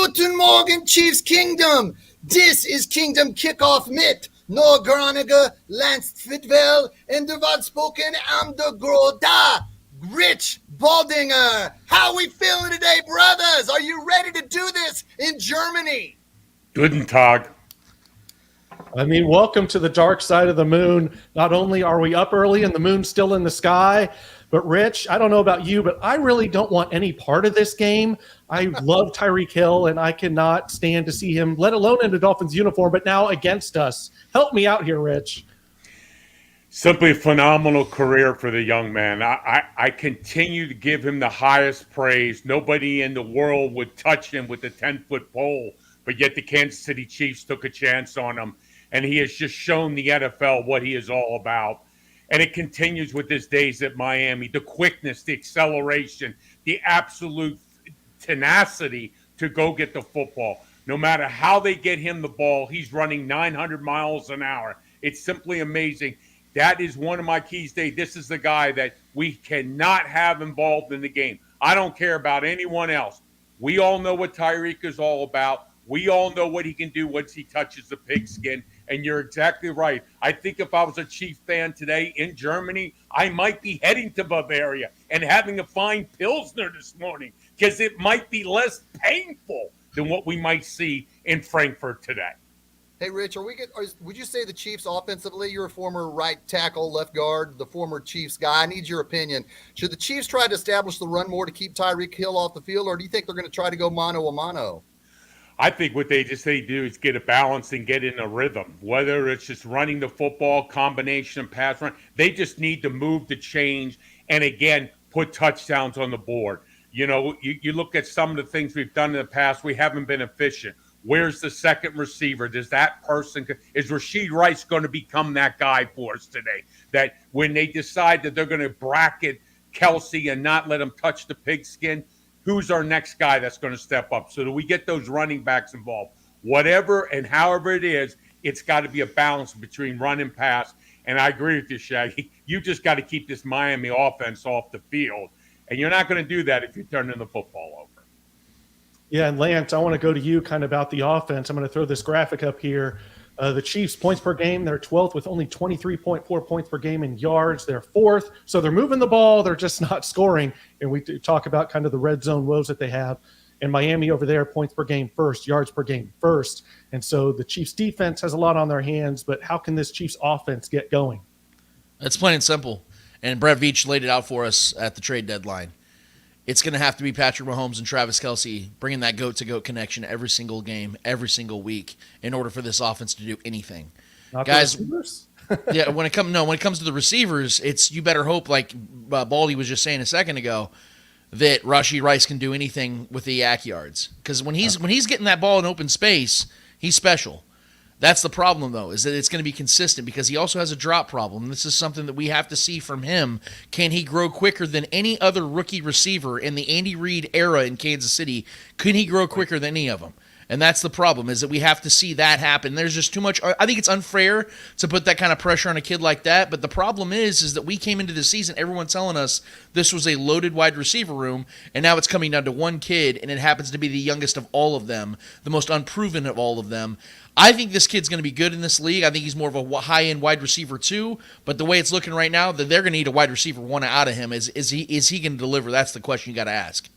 Guten Morgen, Chiefs Kingdom. This is Kingdom Kickoff mit Noah Groniger, Lance Fitwell, and the Wadspoken am the Groda, Rich Baldinger. How we feeling today, brothers? Are you ready to do this in Germany? Guten Tag. I mean, welcome to the dark side of the moon. Not only are we up early and the moon's still in the sky, but Rich, I don't know about you, but I really don't want any part of this game. I love Tyreek Hill, and I cannot stand to see him, let alone in a Dolphins uniform, but now against us. Help me out here, Rich. Simply a phenomenal career for the young man. I continue to give him the highest praise. Nobody in the world would touch him with a 10-foot pole, but yet the Kansas City Chiefs took a chance on him, and he has just shown the NFL what he is all about. And it continues with his days at Miami, the quickness, the acceleration, the absolute tenacity to go get the football. No matter how they get him the ball, he's running 900 miles an hour. It's simply amazing. That is one of my keys today. This is the guy that we cannot have involved in the game. I don't care about anyone else. We all know what Tyreek is all about. We all know what he can do once he touches the pigskin. And you're exactly right. I think if I was a Chief fan today in Germany, I might be heading to Bavaria and having a fine Pilsner this morning because it might be less painful than what we might see in Frankfurt today. Hey, Rich, would you say the Chiefs offensively, you're a former right tackle, left guard, the former Chiefs guy. I need your opinion. Should the Chiefs try to establish the run more to keep Tyreek Hill off the field, or do you think they're going to try to go mano-a-mano? I think what they do is get a balance and get in a rhythm, whether it's just running the football, combination, pass run. They just need to move the change and, again, put touchdowns on the board. You know, you look at some of the things we've done in the past, we haven't been efficient. Where's the second receiver? Is Rashid Rice going to become that guy for us today? That when they decide that they're going to bracket Kelsey and not let him touch the pigskin, who's our next guy that's going to step up so that we get those running backs involved? Whatever and however it is, it's got to be a balance between run and pass. And I agree with you, Shaggy. You just got to keep this Miami offense off the field. And you're not going to do that if you're turning the football over. Yeah, and Lance, I want to go to you kind of about the offense. I'm going to throw this graphic up here. The Chiefs points per game, they're 12th with only 23.4 points per game in yards. They're 4th. So they're moving the ball. They're just not scoring. And we talk about kind of the red zone woes that they have. And Miami over there, points per game first, yards per game first. And so the Chiefs defense has a lot on their hands, but how can this Chiefs offense get going? It's plain and simple. And Brett Veach laid it out for us at the trade deadline. It's going to have to be Patrick Mahomes and Travis Kelce bringing that goat-to-goat connection every single game, every single week, in order for this offense to do anything. Not guys. The receivers? Yeah, when it comes to the receivers, it's you better hope, like Baldy was just saying a second ago, that Rashid Rice can do anything with the yak yards. Because when he's getting that ball in open space, he's special. That's the problem, though, is that it's going to be consistent because he also has a drop problem. This is something that we have to see from him. Can he grow quicker than any other rookie receiver in the Andy Reid era in Kansas City? Could he grow quicker than any of them? And that's the problem, is that we have to see that happen. There's just too much. I think it's unfair to put that kind of pressure on a kid like that. But the problem is that we came into the season, everyone telling us this was a loaded wide receiver room, and now it's coming down to one kid, and it happens to be the youngest of all of them, the most unproven of all of them. I think this kid's going to be good in this league. I think he's more of a high-end wide receiver too. But the way it's looking right now, that they're going to need a wide receiver one out of him. Is he going to deliver? That's the question you got to ask.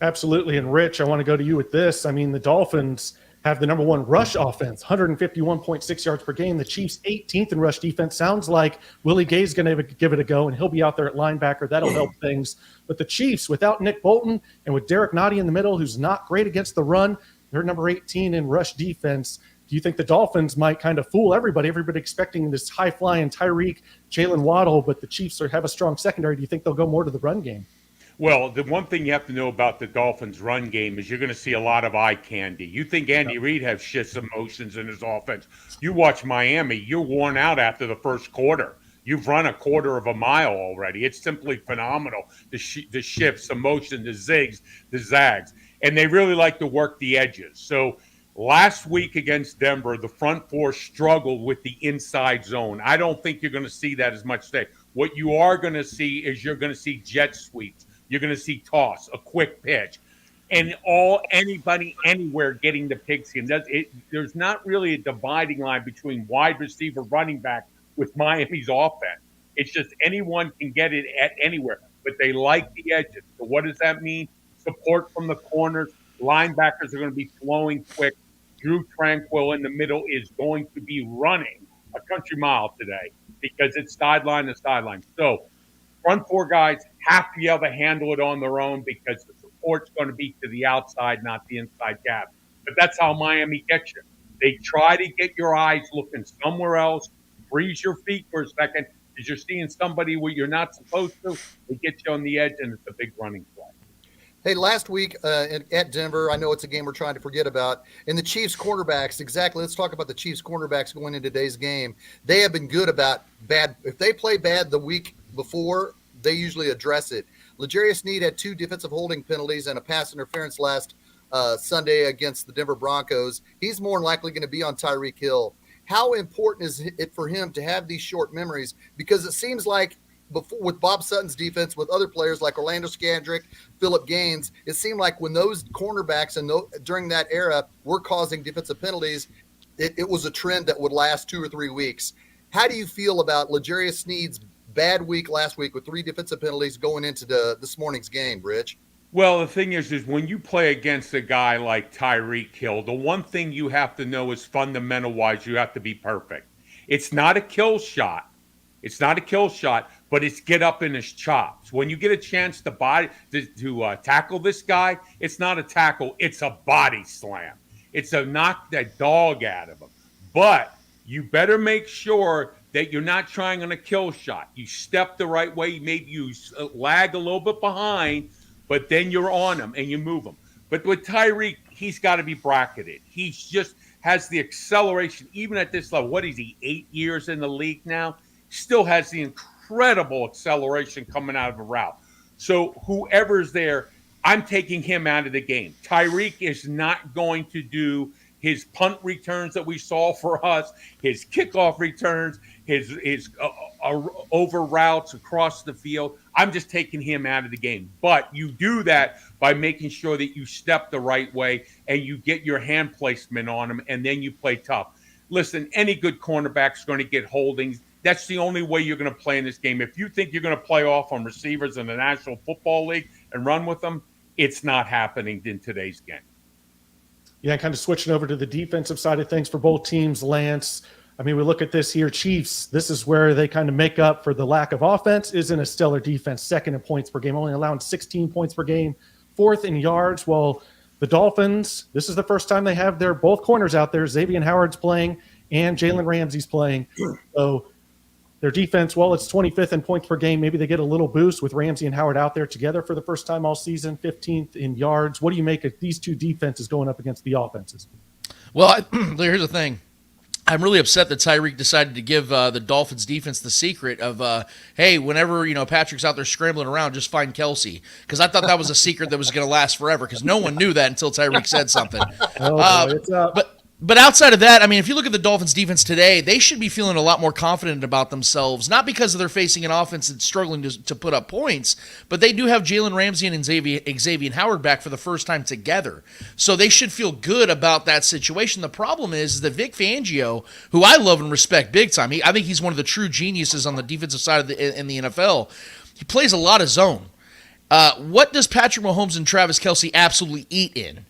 Absolutely. And Rich, I want to go to you with this. I mean, the Dolphins have the number one rush offense, 151.6 yards per game. The Chiefs 18th in rush defense. Sounds like Willie Gay's going to give it a go, and he'll be out there at linebacker. That'll help things. But the Chiefs, without Nick Bolton and with Derek Nottie in the middle, who's not great against the run, they're number 18 in rush defense. Do you think the Dolphins might kind of fool everybody? Everybody expecting this high-flying Tyreek, Jalen Waddle, but the Chiefs have a strong secondary. Do you think they'll go more to the run game? Well, the one thing you have to know about the Dolphins' run game is you're going to see a lot of eye candy. You think Andy Reid has shifts of motions in his offense. You watch Miami, you're worn out after the first quarter. You've run a quarter of a mile already. It's simply phenomenal, the shifts, the motion, the zigs, the zags. And they really like to work the edges. So last week against Denver, the front four struggled with the inside zone. I don't think you're going to see that as much today. What you are going to see is you're going to see jet sweeps. You're going to see toss, a quick pitch. and anybody anywhere getting the pigskin. There's not really a dividing line between wide receiver, running back with Miami's offense. It's just anyone can get it at anywhere, but they like the edges. So what does that mean? Support from the corners. Linebackers are going to be flowing quick. Drew Tranquil in the middle is going to be running a country mile today because it's sideline to sideline. So front four guys have to be able to handle it on their own because the support's going to be to the outside, not the inside gap. But that's how Miami gets you. They try to get your eyes looking somewhere else, freeze your feet for a second, because you're seeing somebody where you're not supposed to. They get you on the edge, and it's a big running play. Hey, last week at Denver, I know it's a game we're trying to forget about. And the Chiefs cornerbacks, exactly. Let's talk about the Chiefs cornerbacks going into today's game. They have been good about bad. If they play bad the week before, they usually address it. L'Jarius Sneed had 2 defensive holding penalties and a pass interference last Sunday against the Denver Broncos. He's more than likely going to be on Tyreek Hill. How important is it for him to have these short memories? Because it seems like before, with Bob Sutton's defense, with other players like Orlando Scandrick, Phillip Gaines, it seemed like when those cornerbacks and during that era were causing defensive penalties, it was a trend that would last 2 or 3 weeks. How do you feel about L'Jarius Sneed's bad week last week with 3 defensive penalties going into this morning's game, Rich? Well, the thing is when you play against a guy like Tyreek Hill, the one thing you have to know is fundamental-wise, you have to be perfect. It's not a kill shot. It's not a kill shot, but it's get up in his chops. When you get a chance to tackle this guy, it's not a tackle. It's a body slam. It's a knock that dog out of him. But you better make sure that you're not trying on a kill shot. You step the right way. Maybe you lag a little bit behind, but then you're on him and you move him. But with Tyreek, he's got to be bracketed. He just has the acceleration, even at this level. What is he, 8 years in the league now? Still has the incredible acceleration coming out of a route. So whoever's there, I'm taking him out of the game. Tyreek is not going to do his punt returns that we saw for us, his kickoff returns, his over routes across the field. I'm just taking him out of the game. But you do that by making sure that you step the right way and you get your hand placement on him, and then you play tough. Listen, any good cornerback is going to get holdings. That's the only way you're going to play in this game. If you think you're going to play off on receivers in the National Football League and run with them, it's not happening in today's game. Yeah, kind of switching over to the defensive side of things for both teams, Lance. I mean, we look at this here, Chiefs, this is where they kind of make up for the lack of offense. Isn't a stellar defense, second in points per game, only allowing 16 points per game, 4th in yards. Well, the Dolphins, this is the first time they have their both corners out there. Xavier Howard's playing and Jalen Ramsey's playing. So their defense, well, it's 25th in points per game. Maybe they get a little boost with Ramsey and Howard out there together for the first time all season, 15th in yards. What do you make of these 2 defenses going up against the offenses? Well, here's the thing. I'm really upset that Tyreek decided to give the Dolphins defense the secret of, hey, whenever Patrick's out there scrambling around, just find Kelsey. Because I thought that was a secret that was going to last forever. Because no one knew that until Tyreek said something. Oh, boy, it's up. But outside of that, I mean, if you look at the Dolphins' defense today, they should be feeling a lot more confident about themselves. Not because they're facing an offense that's struggling to put up points, but they do have Jalen Ramsey and Xavier Howard back for the first time together. So they should feel good about that situation. The problem is that Vic Fangio, who I love and respect big time, I think he's one of the true geniuses on the defensive side in the NFL. He plays a lot of zone. What does Patrick Mahomes and Travis Kelce absolutely eat in?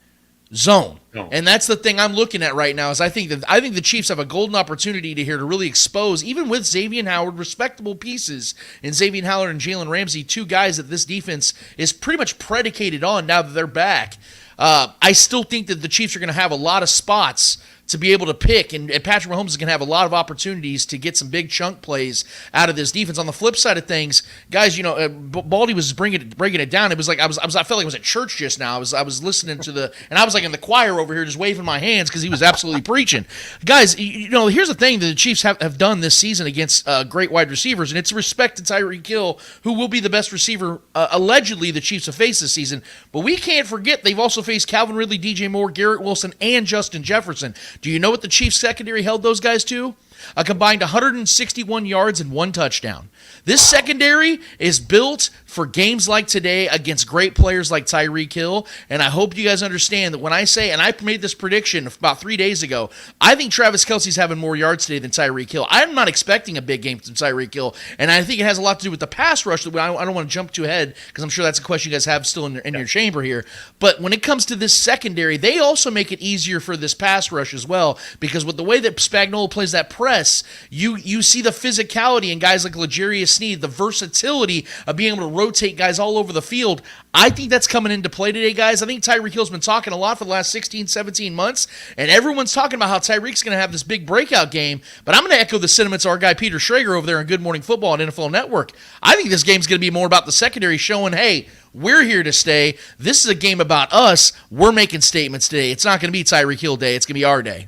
Zone. No. And that's the thing I'm looking at right now is I think the Chiefs have a golden opportunity to really expose, even with Xavier Howard, respectable pieces, and Xavier Howard and Jalen Ramsey, 2 guys that this defense is pretty much predicated on now that they're back. I still think that the Chiefs are going to have a lot of spots to be able to pick, and Patrick Mahomes is going to have a lot of opportunities to get some big chunk plays out of this defense. On the flip side of things, guys, Baldy was breaking it down. It was like I felt like I was at church just now. I was listening to and I was like in the choir over here just waving my hands because he was absolutely preaching. Guys, here's the thing that the Chiefs have done this season against great wide receivers, and it's respect to Tyreek Hill, who will be the best receiver allegedly the Chiefs have faced this season. But we can't forget they've also faced Calvin Ridley, DJ Moore, Garrett Wilson, and Justin Jefferson. Do you know what the Chiefs secondary held those guys to? A combined 161 yards and 1 touchdown. This secondary is built for games like today against great players like Tyreek Hill, and I hope you guys understand that when I say, and I made this prediction about 3 days ago, I think Travis Kelce's having more yards today than Tyreek Hill. I'm not expecting a big game from Tyreek Hill, and I think it has a lot to do with the pass rush. That I don't want to jump too ahead because I'm sure that's a question you guys have still in your chamber here. But when it comes to this secondary, they also make it easier for this pass rush as well, because with the way that Spagnuolo plays that press, you see the physicality in guys like L'Jarius Sneed, the versatility of being able to rotate guys all over the field. I think that's coming into play today, guys. I think Tyreek Hill's been talking a lot for the last 16, 17 months, and everyone's talking about how Tyreek's going to have this big breakout game, but I'm going to echo the sentiments of our guy Peter Schrager over there on Good Morning Football on NFL Network. I think this game's going to be more about the secondary showing, hey, we're here to stay. This is a game about us. We're making statements today. It's not going to be Tyreek Hill day. It's going to be our day.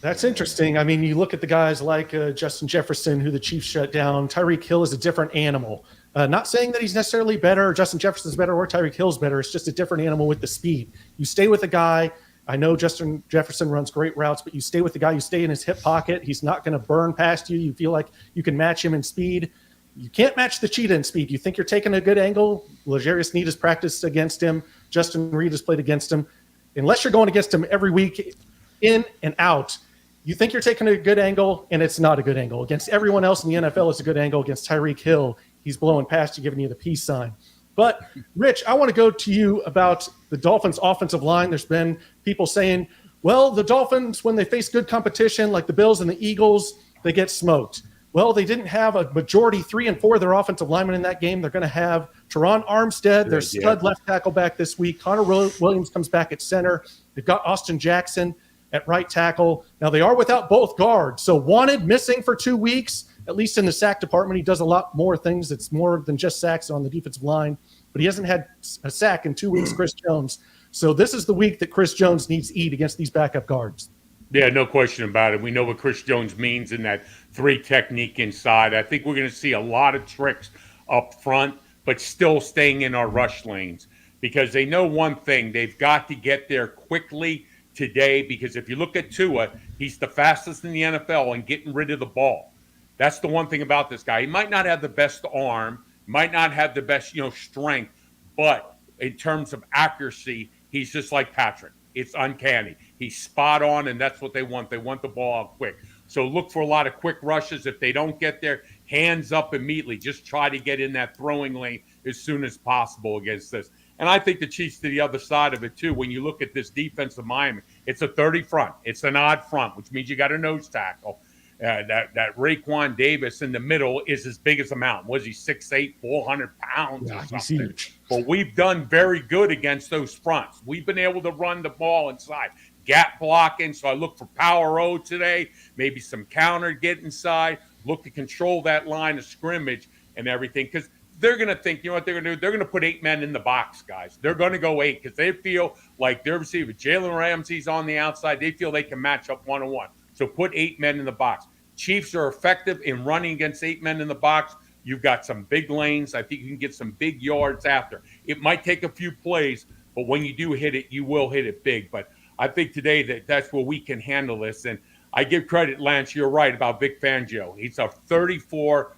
That's interesting. I mean, you look at the guys like Justin Jefferson, who the Chiefs shut down. Tyreek Hill is a different animal. Not saying that he's necessarily better, or Justin Jefferson's better, or Tyreek Hill's better. It's just a different animal with the speed. You stay with a guy. I know Justin Jefferson runs great routes, but you stay with the guy. You stay in his hip pocket. He's not going to burn past you. You feel like you can match him in speed. You can't match the cheetah in speed. You think you're taking a good angle. L'Jarius Sneed has practiced against him. Justin Reed has played against him. Unless you're going against him every week, in and out, you think you're taking a good angle, and it's not a good angle. Against everyone else in the NFL, it's a good angle. Against Tyreek Hill, he's blowing past you, giving you the peace sign. But, Rich, I want to go to you about the Dolphins' offensive line. There's been people saying, well, the Dolphins, when they face good competition like the Bills and the Eagles, they get smoked. Well, they didn't have a majority 3 and 4 of their offensive linemen in that game. They're going to have Teron Armstead, their stud left tackle, back this week. Connor Williams comes back at center. They've got Austin Jackson at right tackle. Now, they are without both guards. So Wanted missing for 2 weeks, at least in the sack department. He does a lot more things. It's more than just sacks on the defensive line. But he hasn't had a sack in 2 weeks, Chris Jones. So this is the week that Chris Jones needs to eat against these backup guards. Yeah, no question about it. We know what Chris Jones means in that 3 technique inside. I think we're going to see a lot of tricks up front, but still staying in our rush lanes, because they know one thing. They've got to get there quickly today, because if you look at Tua, he's the fastest in the NFL in getting rid of the ball. That's the one thing about this guy. He might not have the best arm, might not have the best, strength, but in terms of accuracy, he's just like Patrick. It's uncanny. He's spot on, and that's what they want. They want the ball out quick. So look for a lot of quick rushes. If they don't get there, hands up immediately. Just try to get in that throwing lane as soon as possible against this. And I think the Chiefs to the other side of it, too. When you look at this defense of Miami, it's a 30 front. It's an odd front, which means you got a nose tackle. That Raekwon Davis in the middle is as big as a mountain. Was he 6'8", 400 pounds or something? Huge. But we've done very good against those fronts. We've been able to run the ball inside. Gap blocking, so I look for power O today, maybe some counter get inside, look to control that line of scrimmage and everything, because they're going to think, you know what they're going to do? They're going to put 8 men in the box, guys. They're going to go 8 because they feel like their receiver, Jalen Ramsey's on the outside. They feel they can match up 1-on-1. So put 8 men in the box. Chiefs are effective in running against 8 men in the box. You've got some big lanes. I think you can get some big yards after. It might take a few plays, but when you do hit it, you will hit it big. But I think today that's where we can handle this. And I give credit, Lance, you're right about Vic Fangio. He's a 34,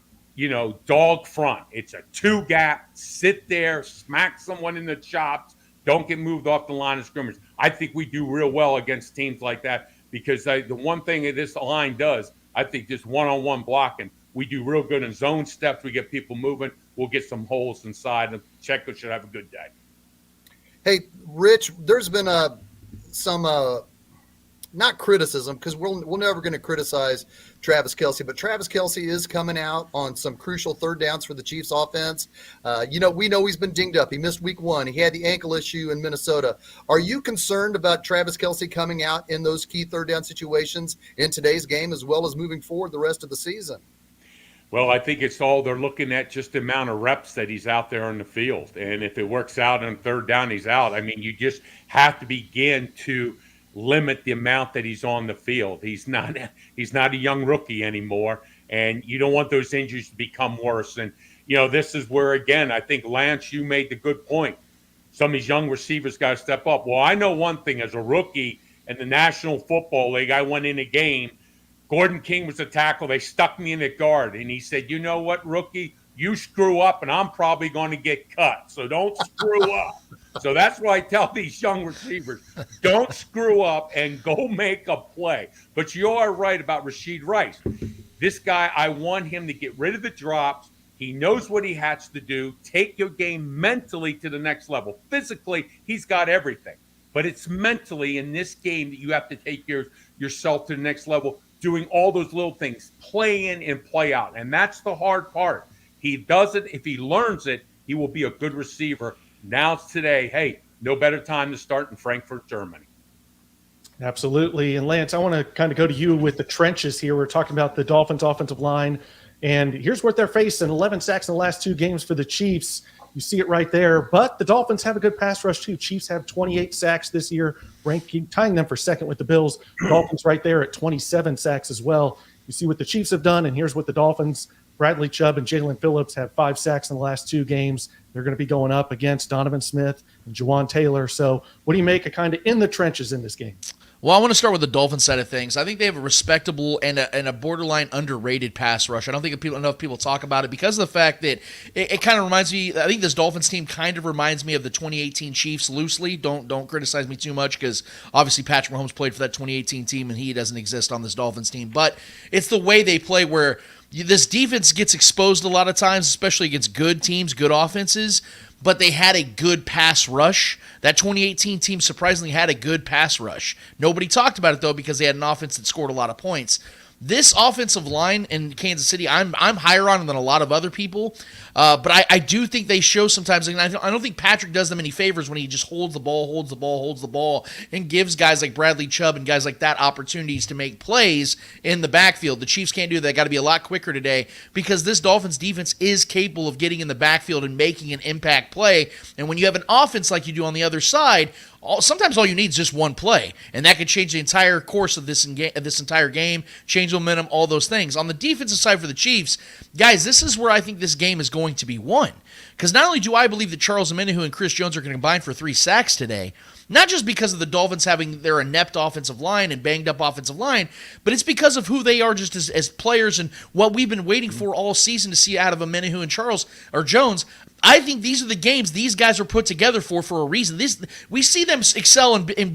dog front. It's a 2-gap, sit there, smack someone in the chops, don't get moved off the line of scrimmage. I think we do real well against teams like that, because the one thing that this line does, I think this one-on-one blocking, we do real good in zone steps. We get people moving. We'll get some holes inside, and Checo should have a good day. Hey, Rich, there's been some not criticism, because we're never going to criticize Travis Kelce, but Travis Kelce is coming out on some crucial third downs for the Chiefs offense. We know he's been dinged up. He missed week 1. He had the ankle issue in Minnesota. Are you concerned about Travis Kelce coming out in those key third down situations in today's game, as well as moving forward the rest of the season? Well, I think it's all they're looking at, just the amount of reps that he's out there on the field. And if it works out on third down, he's out. I mean, you just have to begin to limit the amount that he's on the field. He's not a young rookie anymore, and you don't want those injuries to become worse. And, this is where, again, I think, Lance, you made the good point. Some of these young receivers got to step up. Well, I know one thing. As a rookie in the National Football League, I went in a game, Gordon King was a tackle. They stuck me in at guard. And he said, you know what, rookie? You screw up, and I'm probably going to get cut. So don't screw up. So that's what I tell these young receivers. Don't screw up and go make a play. But you are right about Rashid Rice. This guy, I want him to get rid of the drops. He knows what he has to do. Take your game mentally to the next level. Physically, he's got everything. But it's mentally in this game that you have to take yourself to the next level, doing all those little things, play in and play out. And that's the hard part. He does it. If he learns it, he will be a good receiver. Now today, hey, no better time to start in Frankfurt, Germany. Absolutely. And Lance, I want to kind of go to you with the trenches here. We're talking about the Dolphins offensive line, and here's what they're facing: 11 sacks in the last 2 games for the Chiefs. You see it right there. But the Dolphins have a good pass rush too. Chiefs have 28 sacks this year, tying them for second with the Bills. Dolphins right there at 27 sacks as well. You see what the Chiefs have done, and here's what the Dolphins, Bradley Chubb and Jalen Phillips, have 5 sacks in the last 2 games. They're going to be going up against Donovan Smith and Juwan Taylor. So what do you make of kind of in the trenches in this game? Well, I want to start with the Dolphins side of things. I think they have a respectable and a borderline underrated pass rush. I don't think enough people talk about it because of the fact that it kind of reminds me. I think this Dolphins team kind of reminds me of the 2018 Chiefs loosely. Don't criticize me too much because obviously Patrick Mahomes played for that 2018 team and he doesn't exist on this Dolphins team. But it's the way they play where this defense gets exposed a lot of times, especially against good teams, good offenses. But they had a good pass rush. That 2018 team surprisingly had a good pass rush. Nobody talked about it, though, because they had an offense that scored a lot of points. This offensive line in Kansas City, I'm higher on than a lot of other people, but I do think they show sometimes. And I don't think Patrick does them any favors when he just holds the ball, and gives guys like Bradley Chubb and guys like that opportunities to make plays in the backfield. The Chiefs can't do that. Got to be a lot quicker today because this Dolphins defense is capable of getting in the backfield and making an impact play. And when you have an offense like you do on the other side, sometimes all you need is just one play, and that could change the entire course of this entire game, change momentum, all those things. On the defensive side for the Chiefs, guys, this is where I think this game is going to be won. Because not only do I believe that Charles Omenihu and Chris Jones are going to combine for 3 sacks today, not just because of the Dolphins having their inept offensive line and banged up offensive line, but it's because of who they are just as players and what we've been waiting for all season to see out of Omenihu and Jones. I think these are the games these guys are put together for a reason. We see them excel in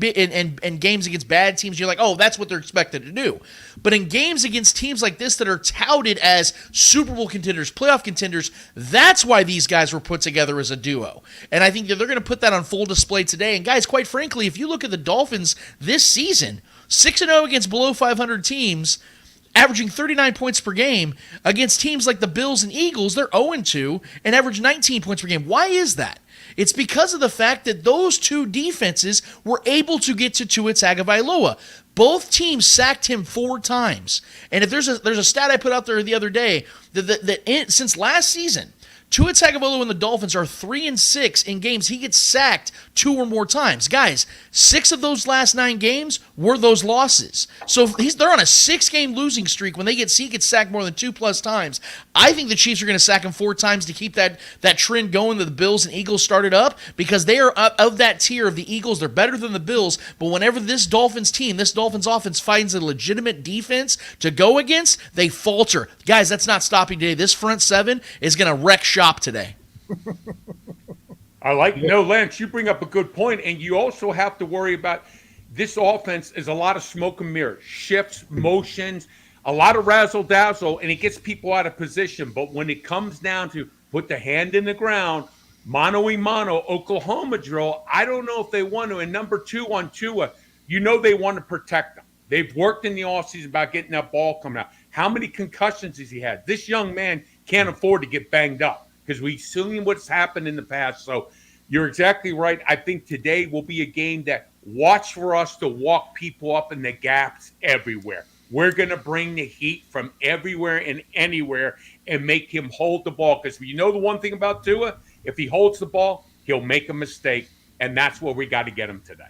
games against bad teams. You're like, oh, that's what they're expected to do. But in games against teams like this that are touted as Super Bowl contenders, playoff contenders, that's why these guys were put together as a duo. And I think that they're going to put that on full display today. And guys, quite frankly, if you look at the Dolphins this season, 6-0 against below 500 teams, averaging 39 points per game against teams like the Bills and Eagles. They're 0-2 and average 19 points per game. Why is that? It's because of the fact that those 2 defenses were able to get to Tua Tagovailoa. Both teams sacked him 4 times. And if there's a stat I put out there the other day that since last season, Tua Tagovailoa and the Dolphins are 3-6 in games he gets sacked 2 or more times. Guys, 6 of those last 9 games were those losses. So they're on a 6-game losing streak when he gets sacked more than 2+ times. I think the Chiefs are going to sack him 4 times to keep that trend going that the Bills and Eagles started up because they are of that tier of the Eagles. They're better than the Bills, but whenever this Dolphins offense finds a legitimate defense to go against, they falter. Guys, that's not stopping today. This front 7 is going to wreck shop today. Lance, you bring up a good point, and you also have to worry about this offense is a lot of smoke and mirrors, shifts, motions, a lot of razzle-dazzle, and it gets people out of position. But when it comes down to put the hand in the ground, mano-a-mano, Oklahoma drill, I don't know if they want to. And number 2 on Tua, they want to protect him. They've worked in the offseason about getting that ball coming out. How many concussions has he had? This young man can't afford to get banged up because we've seen what's happened in the past. So you're exactly right. I think today will be a game that watch for us to walk people up in the gaps everywhere. We're going to bring the heat from everywhere and anywhere and make him hold the ball. Because the one thing about Tua, if he holds the ball, he'll make a mistake. And that's where we got to get him today.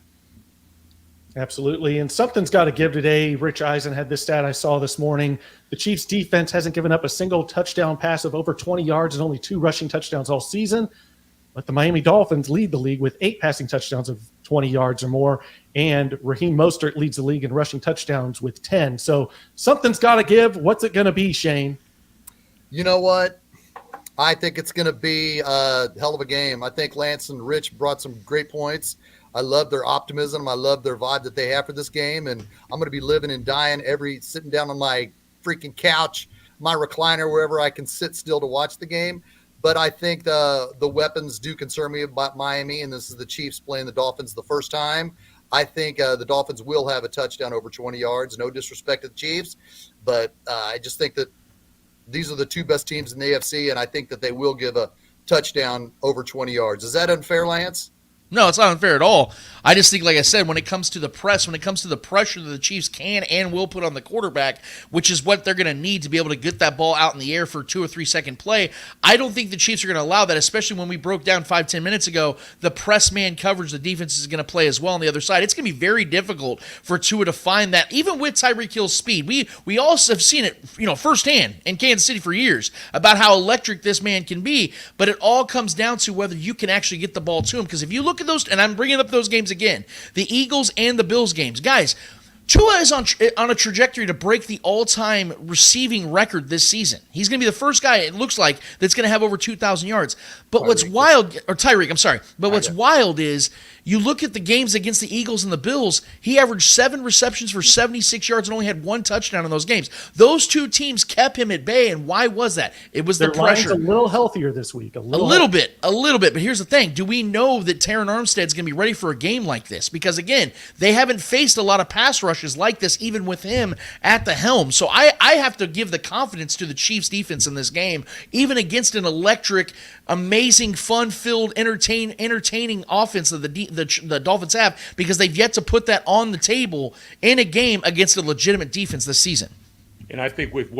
Absolutely. And something's got to give today. Rich Eisen had this stat I saw this morning. The Chiefs defense hasn't given up a single touchdown pass of over 20 yards and only 2 rushing touchdowns all season. But the Miami Dolphins lead the league with 8 passing touchdowns of 20 yards or more, and Raheem Mostert leads the league in rushing touchdowns with 10. So something's got to give. What's it going to be, Shane? You know what? I think it's going to be a hell of a game. I think Lance and Rich brought some great points. I love their optimism. I love their vibe that they have for this game, and I'm going to be living and dying sitting down on my freaking couch, my recliner, wherever I can sit still to watch the game. But I think the weapons do concern me about Miami, and this is the Chiefs playing the Dolphins the first time. I think the Dolphins will have a touchdown over 20 yards. No disrespect to the Chiefs, but I just think that these are the 2 best teams in the AFC, and I think that they will give a touchdown over 20 yards. Is that unfair, Lance? No, it's not unfair at all. I just think, like I said, when it comes to the press, when it comes to the pressure that the Chiefs can and will put on the quarterback, which is what they're going to need to be able to get that ball out in the air for 2 or 3 second play, I don't think the Chiefs are going to allow that, especially when we broke down 5-10 minutes ago, the press man coverage the defense is going to play as well on the other side. It's going to be very difficult for Tua to find that, even with Tyreek Hill's speed. We also have seen it, firsthand in Kansas City for years about how electric this man can be, but it all comes down to whether you can actually get the ball to him, because if you look at those, and I'm bringing up those games again, the Eagles and the Bills games, guys, Tua is on a trajectory to break the all-time receiving record this season. He's going to be the first guy, it looks like, that's going to have over 2,000 yards. But what's wild, or Tyreek, I'm sorry, but what's wild is you look at the games against the Eagles and the Bills, he averaged 7 receptions for 76 yards and only had 1 touchdown in those games. Those 2 teams kept him at bay, and why was that? It was the pressure. Their line's a little healthier this week. A little bit. But here's the thing. Do we know that Terron Armstead's going to be ready for a game like this? Because, again, they haven't faced a lot of pass rushes like this, even with him at the helm. So I have to give the confidence to the Chiefs defense in this game, even against an electric, amazing, fun-filled, entertaining offense that the Dolphins have, because they've yet to put that on the table in a game against a legitimate defense this season. And I think with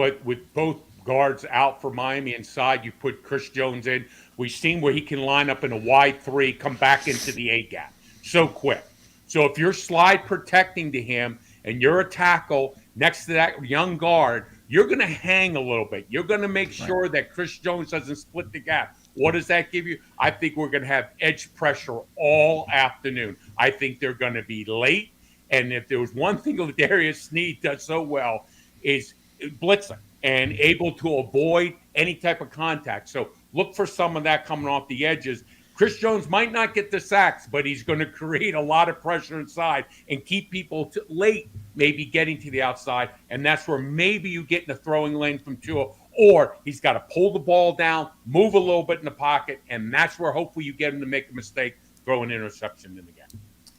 both guards out for Miami inside, you put Chris Jones in. We've seen where he can line up in a wide 3, come back into the A gap so quick. So if you're slide protecting to him and you're a tackle next to that young guard, you're going to hang a little bit. You're going to make sure that Chris Jones doesn't split the gap. What does that give you? I think we're going to have edge pressure all afternoon. I think they're going to be late. And if there was one thing that Darius Sneed does so well is blitzing and able to avoid any type of contact. So look for some of that coming off the edges. Chris Jones might not get the sacks, but he's going to create a lot of pressure inside and keep people late, maybe getting to the outside. And that's where maybe you get in the throwing lane from Tua, or he's got to pull the ball down, move a little bit in the pocket, and that's where hopefully you get him to make a mistake, throw an interception in the game.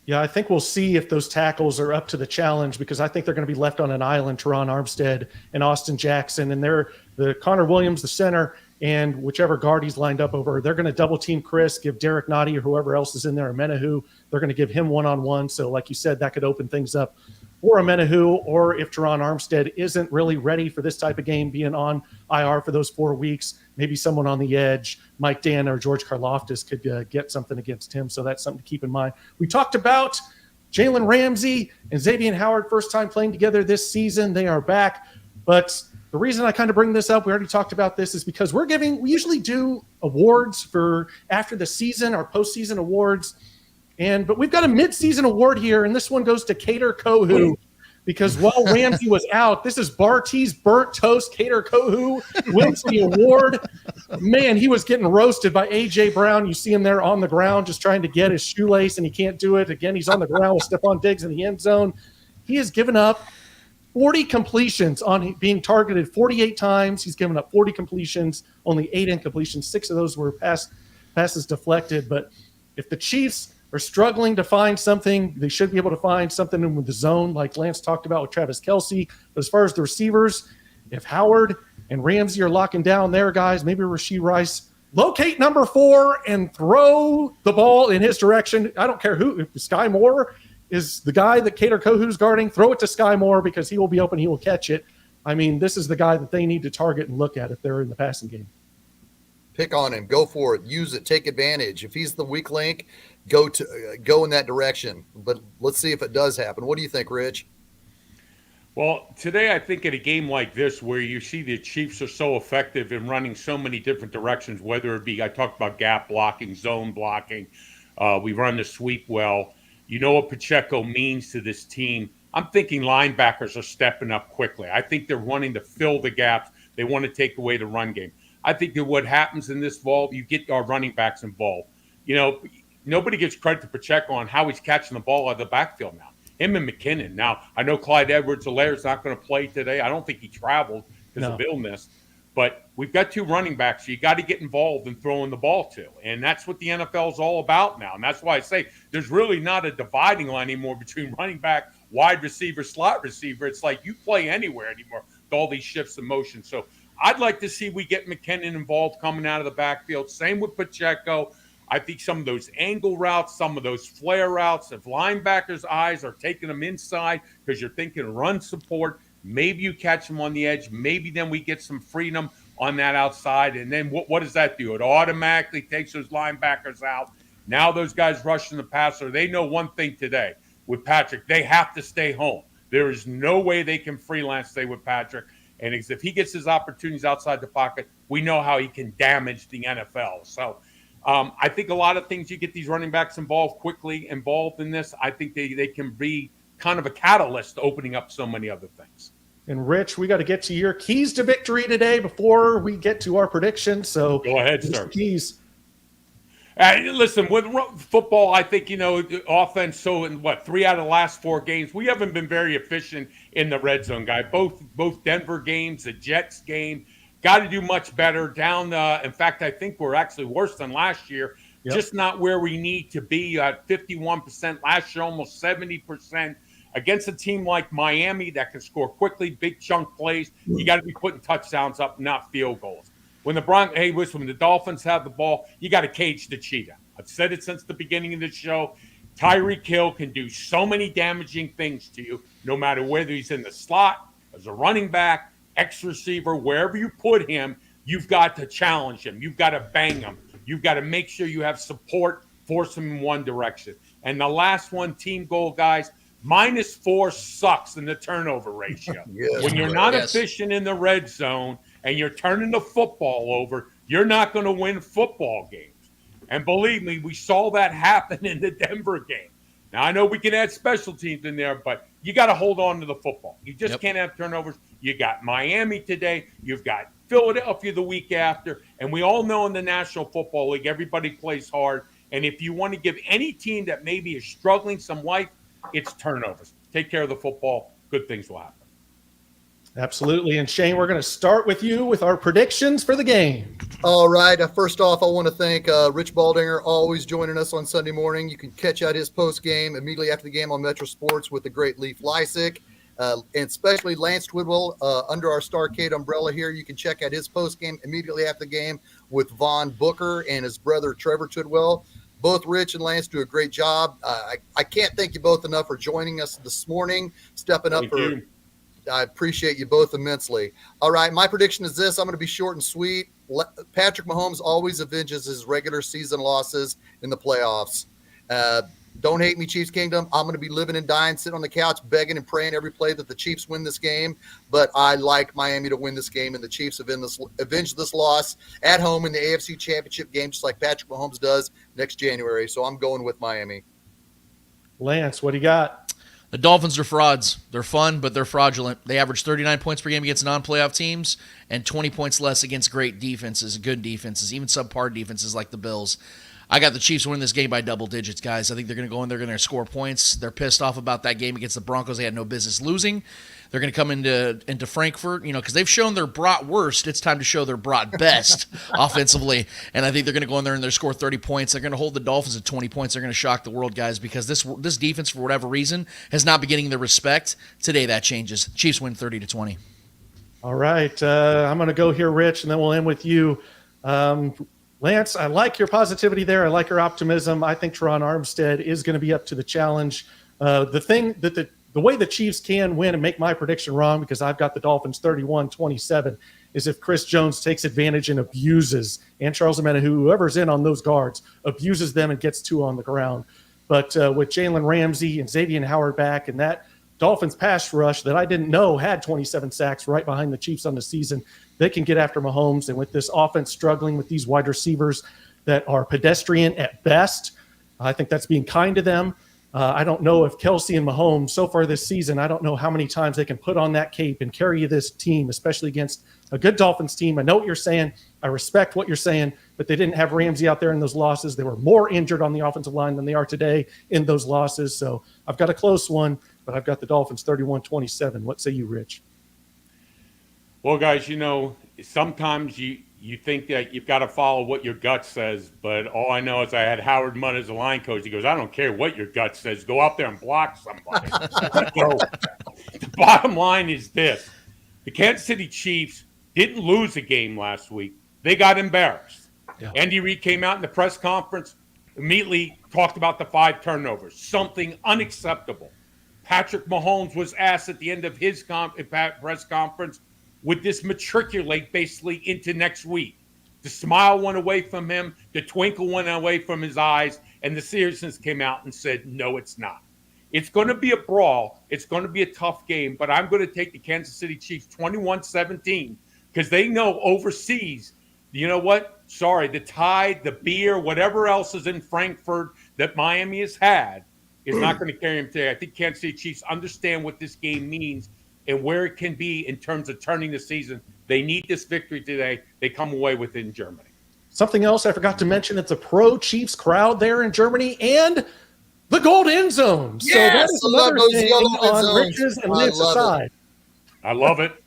Yeah, I think we'll see if those tackles are up to the challenge, because I think they're going to be left on an island, Teron Armstead and Austin Jackson, and they're the Connor Williams, the center, and whichever guard he's lined up over, they're going to double team Chris, give Derek Nottie or whoever else is in there a Menahu. They're going to give him one-on-one. So like you said, that could open things up for a Menahu, or if Teron Armstead isn't really ready for this type of game, being on IR for those 4 weeks, maybe someone on the edge, Mike Dan or George Karlaftis could get something against him. So that's something to keep in mind. We talked about Jalen Ramsey and Xavier Howard, first time playing together this season. They are back. But the reason I kind of bring this up, we already talked about this, is because we usually do awards for after the season, our postseason awards. But we've got a mid-season award here, and this one goes to Kader Kohu, because while Ramsey was out, this is Barty's Burnt Toast. Kader Kohu wins the award. Man, he was getting roasted by A.J. Brown. You see him there on the ground just trying to get his shoelace, and he can't do it. Again, he's on the ground with Stephon Diggs in the end zone. He has given up 40 completions on being targeted 48 times. He's given up 40 completions, only 8 incompletions. 6 of those were passes deflected. But if the Chiefs are struggling to find something, they should be able to find something in the zone, like Lance talked about with Travis Kelce. But as far as the receivers, if Howard and Ramsey are locking down there, guys, maybe Rashee Rice, locate number 4 and throw the ball in his direction. I don't care who, if Sky Moore is the guy that Kader Kohu's guarding, throw it to Sky Moore, because he will be open, he will catch it. I mean, this is the guy that they need to target and look at if they're in the passing game. Pick on him, go for it, use it, take advantage. If he's the weak link, go in that direction. But let's see if it does happen. What do you think, Rich? Well, today I think in a game like this where you see the Chiefs are so effective in running so many different directions, whether it be, I talked about gap blocking, zone blocking, we run the sweep well. You know what Pacheco means to this team. I'm thinking linebackers are stepping up quickly. I think they're wanting to fill the gaps. They want to take away the run game. I think that what happens in this ball, you get our running backs involved. You know, nobody gives credit to Pacheco on how he's catching the ball out of the backfield now. Him and McKinnon. Now, I know Clyde Edwards-Helaire's not going to play today. I don't think he traveled because of illness. But we've got two running backs you got to get involved in throwing the ball to. And that's what the NFL is all about now. And that's why I say there's really not a dividing line anymore between running back, wide receiver, slot receiver. It's like you play anywhere anymore with all these shifts in motion. So I'd like to see we get McKinnon involved coming out of the backfield. Same with Pacheco. I think some of those angle routes, some of those flare routes, if linebackers' eyes are taking them inside because you're thinking run support, maybe you catch them on the edge. Maybe then we get some freedom on that outside. And then what does that do? It automatically takes those linebackers out. Now those guys rushing the passer, they know one thing today with Patrick. They have to stay home. There is no way they can freelance stay with Patrick. And if he gets his opportunities outside the pocket, we know how he can damage the NFL. So I think a lot of things you get these running backs quickly involved in this. I think they can be kind of a catalyst to opening up so many other things. And Rich, we got to get to your keys to victory today before we get to our predictions. So go ahead, sir. Keys. Listen, with football, I think, the offense, so in 3 out of the last 4 games, we haven't been very efficient in the red zone, guy. Both Denver games, the Jets game, got to do much better down. In fact, I think we're actually worse than last year, just not where we need to be at 51%. Last year, almost 70%. Against a team like Miami that can score quickly, big chunk plays, you got to be putting touchdowns up, not field goals. When the Dolphins have the ball, you got to cage the cheetah. I've said it since the beginning of the show. Tyreek Hill can do so many damaging things to you, no matter whether he's in the slot, as a running back, X receiver, wherever you put him, you've got to challenge him. You've got to bang him. You've got to make sure you have support, force him in one direction. And the last one, team goal, guys, -4 sucks in the turnover ratio. When you're not efficient in the red zone and you're turning the football over, you're not going to win football games. And believe me, we saw that happen in the Denver game. Now, I know we can add special teams in there, but you got to hold on to the football. You just can't have turnovers. You got Miami today. You've got Philadelphia the week after. And we all know in the National Football League, everybody plays hard. And if you want to give any team that maybe is struggling some life, it's turnovers. Take care of the football. Good things will happen. Absolutely. And Shane, we're going to start with you with our predictions for the game. All right. First off, I want to thank Rich Baldinger, always joining us on Sunday morning. You can catch out his post game immediately after the game on Metro Sports with the great Leaf Lysick. And especially Lance Twidwell under our Starcade umbrella here. You can check out his post game immediately after the game with Vaughn Booker and his brother Trevor Twidwell. Both Rich and Lance do a great job. I can't thank you both enough for joining us this morning, stepping up. I appreciate you both immensely. All right, my prediction is this. I'm going to be short and sweet. Patrick Mahomes always avenges his regular season losses in the playoffs. Don't hate me, Chiefs Kingdom. I'm going to be living and dying, sitting on the couch, begging and praying every play that the Chiefs win this game. But I like Miami to win this game, and the Chiefs avenge this loss at home in the AFC Championship game, just like Patrick Mahomes does next January. So I'm going with Miami. Lance, what do you got? The Dolphins are frauds. They're fun, but they're fraudulent. They average 39 points per game against non-playoff teams and 20 points less against great defenses, good defenses, even subpar defenses like the Bills. I got the Chiefs winning this game by double digits, guys. I think they're going to go in, they're going to score points. They're pissed off about that game against the Broncos. They had no business losing. They're going to come into Frankfurt, because they've shown their brat worst. It's time to show their brat best offensively. And I think they're going to go in there and they're score 30 points. They're going to hold the Dolphins at 20 points. They're going to shock the world, guys, because this defense, for whatever reason, has not been getting the respect. Today that changes. Chiefs win 30-20. All right. I'm going to go here, Rich, and then we'll end with you. Lance, I like your positivity there. I like your optimism. I think Teron Armstead is going to be up to the challenge. The thing that the way the Chiefs can win and make my prediction wrong, because I've got the Dolphins 31-27, is if Chris Jones takes advantage and abuses, and Charles Omenihu, whoever's in on those guards, abuses them and gets two on the ground. But with Jalen Ramsey and Xavier Howard back and that Dolphins pass rush that I didn't know had 27 sacks right behind the Chiefs on the season. They can get after Mahomes. And with this offense struggling with these wide receivers that are pedestrian at best, I think that's being kind to them. I don't know if Kelsey and Mahomes so far this season, I don't know how many times they can put on that cape and carry this team, especially against a good Dolphins team. I know what you're saying. I respect what you're saying, but they didn't have Ramsey out there in those losses. They were more injured on the offensive line than they are today in those losses. So I've got a close one, but I've got the Dolphins 31-27. What say you, Rich? Well, guys, sometimes you think that you've got to follow what your gut says, but all I know is I had Howard Munn as a line coach. He goes, I don't care what your gut says. Go out there and block somebody. So the bottom line is this. The Kansas City Chiefs didn't lose a game last week. They got embarrassed. Yeah. Andy Reid came out in the press conference, immediately talked about the 5 turnovers, something unacceptable. Patrick Mahomes was asked at the end of his press conference, would this matriculate basically into next week? The smile went away from him. The twinkle went away from his eyes. And the seriousness came out and said, no, it's not. It's going to be a brawl. It's going to be a tough game. But I'm going to take the Kansas City Chiefs 21-17 because they know overseas, you know what? Sorry, the tide, the beer, whatever else is in Frankfurt that Miami has had is not going to carry them today. I think Kansas City Chiefs understand what this game means and where it can be in terms of turning the season. They need this victory today. They come away with it in Germany. Something else I forgot to mention, it's a pro-Chiefs crowd there in Germany and the gold end zone. Yes, so that is another thing on zones. Rich's and Lips aside. I love it.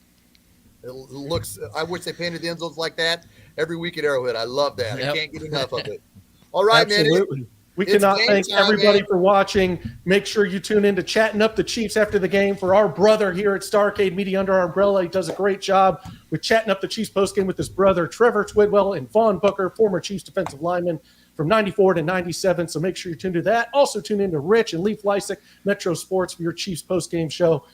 It looks. I wish they painted the end zones like that every week at Arrowhead. I love that. Yep. I can't get enough of it. All right, Absolutely. man. We cannot thank everybody for watching. Make sure you tune in to Chatting Up the Chiefs after the game for our brother here at Starcade Media under our umbrella. He does a great job with Chatting Up the Chiefs postgame with his brother, Trevor Twidwell and Vaughn Booker, former Chiefs defensive lineman from 94 to 97. So make sure you tune to that. Also tune in to Rich and Leaf Lysick, Metro Sports for your Chiefs postgame show.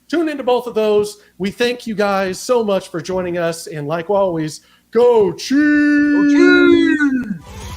Tune into both of those. We thank you guys so much for joining us. And like always, go Chiefs! Go Chiefs!